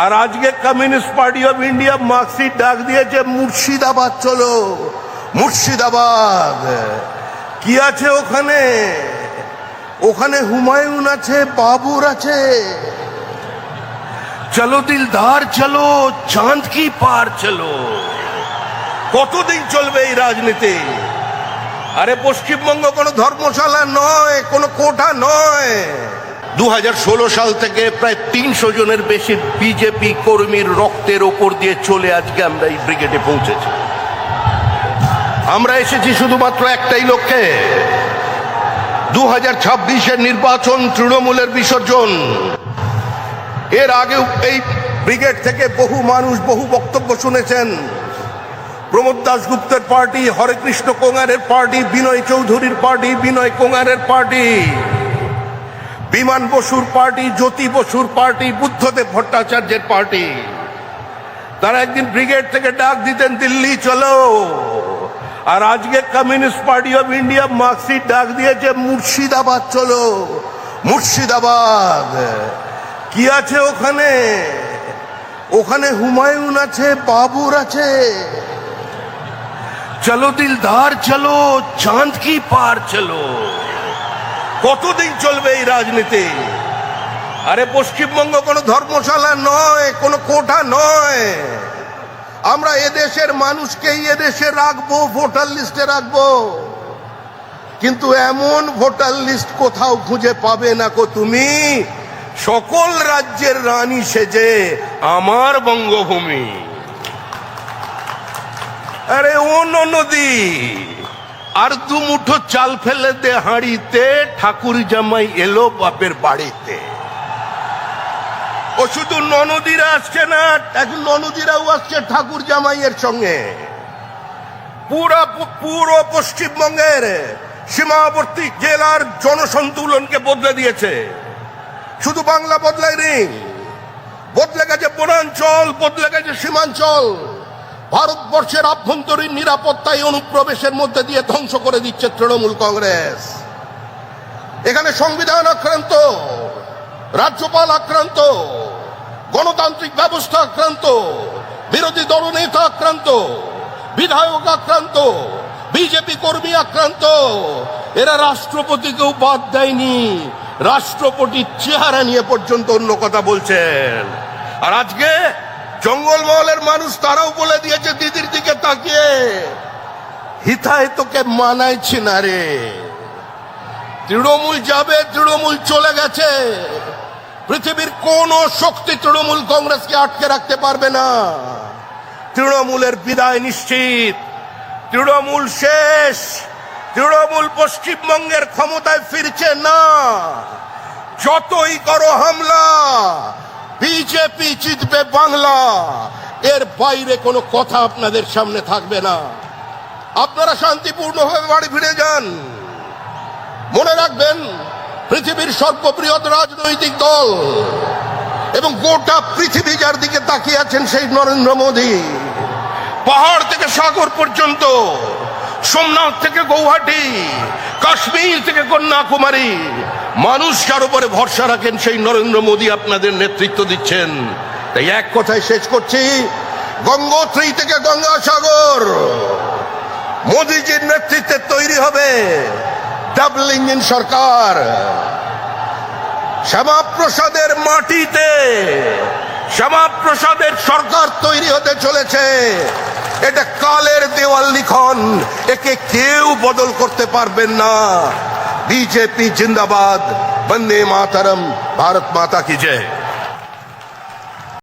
আর আজকে communist party of India marksheet ডাক দিয়েছে মুর্শিদাবাদ চলো, মুর্শিদাবাদ। কি আছে ওখানে? ওখানে হুমায়ুন আছে, বাবুর আছে। চলো দিলদার চলো, চাঁদ কি পার চলো। কতদিন চলবে এই রাজনীতি? আরে পশ্চিমবঙ্গ কোনো ধর্মশালা নয়, কোনো কোঠা নয়। 2016 সাল থেকে প্রায় 300 জনের বেশি বিজেপি কর্মীর রক্তের ওপর দিয়ে চলে আজকে আমরা এই ব্রিগেডে পৌঁছেছি। আমরা এসেছি শুধুমাত্র একটাই লক্ষ্যে, 2026-এর নির্বাচন, তৃণমূলের বিসর্জন। এর আগে এই ব্রিগেড থেকে বহু মানুষ বহু বক্তব্য শুনেছেন। প্রমোদ দাশগুপ্তের পার্টি, হরেকৃষ্ণ কোঙারের পার্টি, বিনয় চৌধুরীর পার্টি, বিনয় কোঙারের পার্টি, বিমান বসুর পার্টি, জ্যোতি বসুর পার্টি, বুদ্ধদেব ভট্টাচার্যের পার্টি। তারা একদিন ব্রিগেড থেকে ডাক দিতেন দিল্লি চলো। আর আজকে communist party of India marksheet ডাক দিয়েছে মুর্শিদাবাদ চলো, মুর্শিদাবাদ। কি আছে ওখানে? ওখানে হুমায়ুন আছে, বাবুর আছে। চলো দিলদার চলো, চাঁদ কি পার চলো। কতদিন চলবে এই রাজনীতি? আরে পশ্চিমবঙ্গ কোনো ধর্মশালা নয়, কোনো কোঠা নয়। আমরা এদেশের মানুষকেই এদেশে রাখবো, ভোটার লিস্টে রাখবো। কিন্তু এমন ভোটার লিস্ট কোথাও খুঁজে পাবে না কো তুমি, সকল রাজ্যের রানী সেজে আমার বঙ্গভূমি। আরে ও নদী, আর দু মুঠো চাল ফেলে দে হাঁড়িতে, ঠাকুর জামাই এলো বাপের বাড়িতে। ও শুধু ননদীরা আসছে না, এখন ননদীরাও আসছে ঠাকুর জামাইয়ের সঙ্গে। পুরো পশ্চিমবঙ্গের সীমাবর্তী জেলার জনসন্তুলনকে বদলে দিয়েছে। শুধু বাংলা বদলায়নি, বদলে গেছে বনাঞ্চল, বদলে গেছে সীমাঞ্চল। ভারতবর্ষের আভ্যন্তরীণ নিরাপত্তায় অনুপ্রবেশের মধ্যে দিয়ে ধ্বংস করে দিচ্ছে তৃণমূল কংগ্রেস। এখানে সংবিধান আক্রান্ত, রাজ্যপাল আক্রান্ত, গণতান্ত্রিক ব্যবস্থা আক্রান্ত, বিরোধী দলনেতা আক্রান্ত, বিধায়ক আক্রান্ত, বিজেপি কর্মী আক্রান্ত। এরা রাষ্ট্রপতিকেও বাদ দেয়নি, রাষ্ট্রপতির চেহারা নিয়ে পর্যন্ত অন্য কথা বলছেন। আর আজকে জঙ্গলমহলের মানুষ তারাও বলে দিয়েছে দিদির দিকে তাকিয়ে, হিতায় তোকে মানাইছি না রে। তৃণমূল যাবে, তৃণমূল চলে গেছে। পৃথিবীর কোন শক্তি তৃণমূল কংগ্রেসকে আটকে রাখতে পারবে না। তৃণমূলের বিদায় নিশ্চিত, তৃণমূল শেষ। তৃণমূল পশ্চিমবঙ্গের ক্ষমতায় ফিরছে না। যতই করো হামলা, বিজেপি জিতবে বাংলা। এর বাইরে কোনো কথা আপনাদের সামনে থাকবে না। আপনারা শান্তিপূর্ণভাবে বাড়ি ফিরে যান। মনে রাখবেন, পৃথিবীর সর্ববৃহৎ রাজনৈতিক দল এবং গোটা পৃথিবী যার দিকে তাকিয়ে আছেন সেই নরেন্দ্র মোদী। পাহাড় থেকে সাগর পর্যন্ত, সোমনাথ থেকে গৌহাটি, কাশ্মীর থেকে কন্যাকুমারী, মানুষ যার উপরে ভরসা রাখেন সেই নরেন্দ্র মোদী আপনাদের নেতৃত্ব দিচ্ছেন। তাই এক কথায় শেষ করছি, গঙ্গোত্রী থেকে গঙ্গাসাগর মোদীজির নেতৃত্বে তৈরি হবে ডাবল ইঞ্জিন সরকার। শ্যামাপ্রসাদের মাটিতে শ্যামাপ্রসাদের সরকার তৈরি হতে চলেছে। এটা কালের দেওয়াল লিখন, একে কেউ বদল করতে পারবেন না। বিজেপি জিন্দাবাদ, বন্দে মাতরম, ভারত মাতা কি জয়।